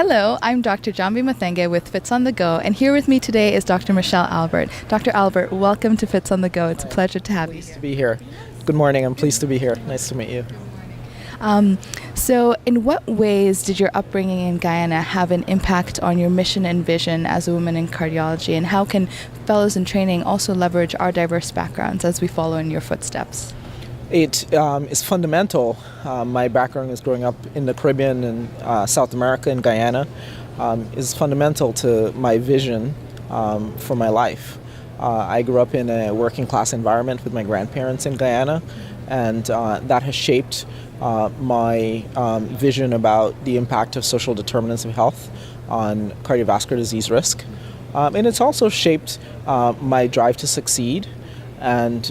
Hello, I'm Dr. Jambi Mathenge with FITSontheGO, and here with me today is Dr. Michelle Albert. Dr. Albert, welcome to FITSontheGO. It's a pleasure to have you Pleased here. to be here. Good morning. I'm pleased to be here. Nice to meet you. So in what ways did your upbringing in Guyana have an impact on your mission and vision as a woman in cardiology, and how can fellows in training also leverage our diverse backgrounds as we follow in your footsteps? It is fundamental. My background is growing up in the Caribbean and South America and Guyana is fundamental to my vision for my life. I grew up in a working class environment with my grandparents in Guyana, and that has shaped my vision about the impact of social determinants of health on cardiovascular disease risk. And it's also shaped my drive to succeed and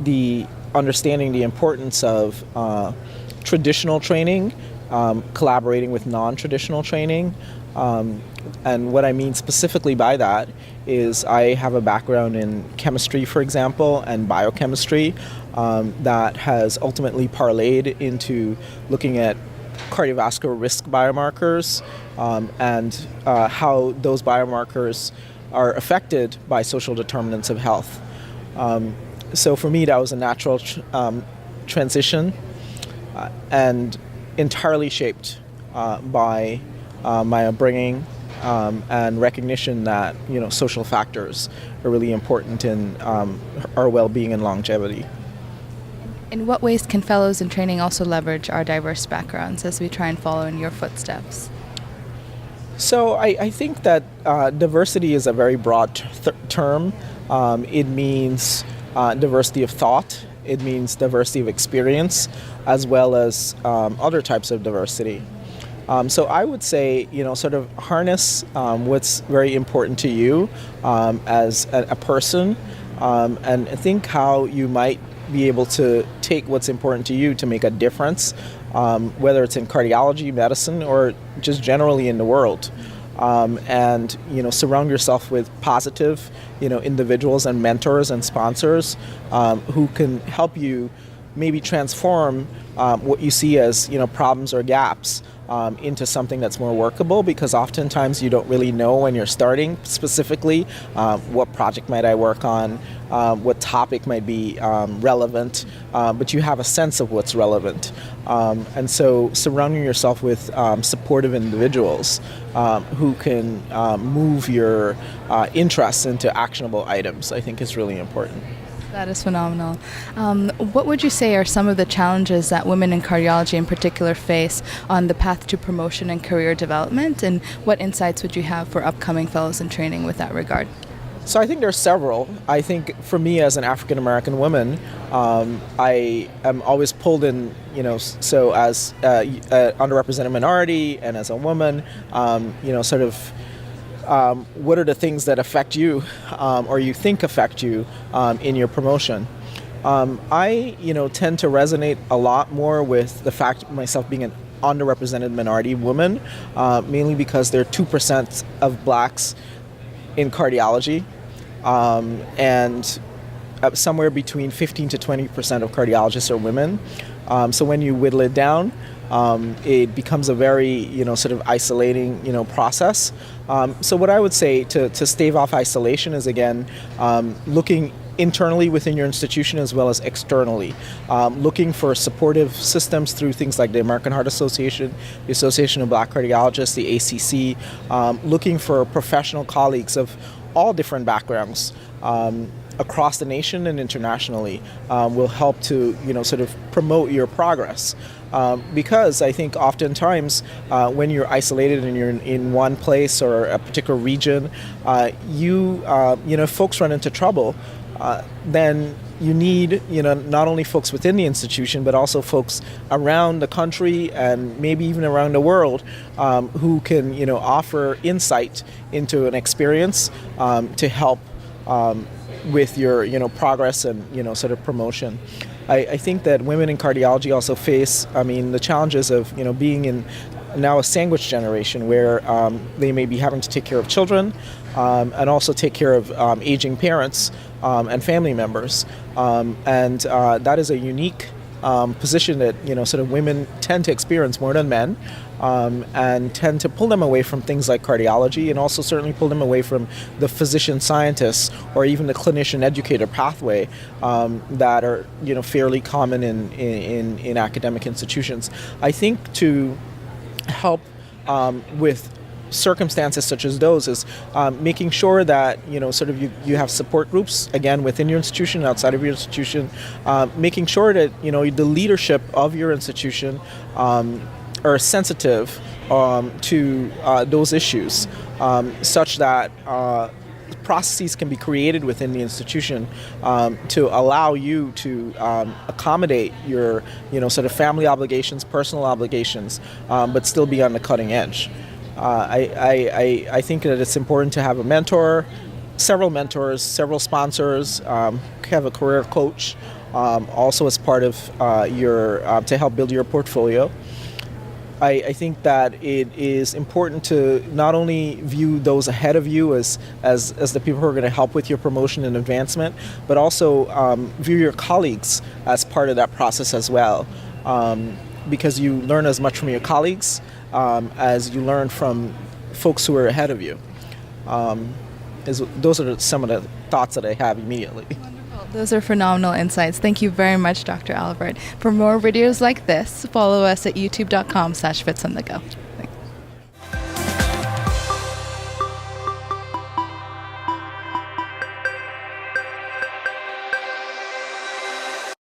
the understanding the importance of traditional training, collaborating with non-traditional training. And what I mean specifically by that is I have a background in chemistry, for example, and biochemistry that has ultimately parlayed into looking at cardiovascular risk biomarkers and how those biomarkers are affected by social determinants of health. So for me, that was a natural transition and entirely shaped by my upbringing and recognition that social factors are really important in our well-being and longevity. In what ways can fellows in training also leverage our diverse backgrounds as we try and follow in your footsteps? So I think that diversity is a very broad term. It means diversity of thought, it means diversity of experience, as well as other types of diversity. So I would say, sort of harness what's very important to you as a person, and think how you might be able to take what's important to you to make a difference, whether it's in cardiology, medicine, or just generally in the world. And surround yourself with positive individuals and mentors and sponsors who can help you maybe transform what you see as problems or gaps into something that's more workable, because oftentimes you don't really know when you're starting specifically what project might I work on, what topic might be relevant, but you have a sense of what's relevant. And so surrounding yourself with supportive individuals who can move your interests into actionable items, I think is really important. That is phenomenal. What would you say are some of the challenges that women in cardiology in particular face on the path to promotion and career development, and what insights would you have for upcoming fellows in training with that regard? So I think there's several. I think for me as an African American woman, I am always pulled in, so as an underrepresented minority and as a woman, sort of what are the things that affect you or you think affect you in your promotion? I tend to resonate a lot more with the fact of myself being an underrepresented minority woman, mainly because there are 2% of blacks in cardiology, and somewhere between 15 to 20% of cardiologists are women. So when you whittle it down, it becomes a very, sort of isolating, process. So what I would say to stave off isolation is, again, looking internally within your institution as well as externally, looking for supportive systems through things like the American Heart Association, the Association of Black Cardiologists, the ACC, looking for professional colleagues of all different backgrounds across the nation and internationally will help to sort of promote your progress. Because I think oftentimes when you're isolated and you're in one place or a particular region, if folks run into trouble, then you need not only folks within the institution but also folks around the country and maybe even around the world who can offer insight into an experience to help with your progress and sort of promotion. I think that women in cardiology also face the challenges of being in now a sandwich generation where they may be having to take care of children and also take care of aging parents and family members, and that is a unique position that sort of women tend to experience more than men, and tend to pull them away from things like cardiology, and also certainly pull them away from the physician scientist or even the clinician educator pathway that are fairly common in academic institutions. I think to help with circumstances such as those is making sure that you have support groups again within your institution, outside of your institution, making sure that the leadership of your institution are sensitive to those issues, such that processes can be created within the institution to allow you to accommodate your family obligations, personal obligations, but still be on the cutting edge. I think that it's important to have a mentor, several mentors, several sponsors, have a career coach, also as part of your to help build your portfolio. I think that it is important to not only view those ahead of you as the people who are going to help with your promotion and advancement, but also view your colleagues as part of that process as well, because you learn as much from your colleagues as you learn from folks who are ahead of you. Those are some of the thoughts that I have immediately. Those are phenomenal insights. Thank you very much, Dr. Albert. For more videos like this, follow us at youtube.com/FITSontheGO.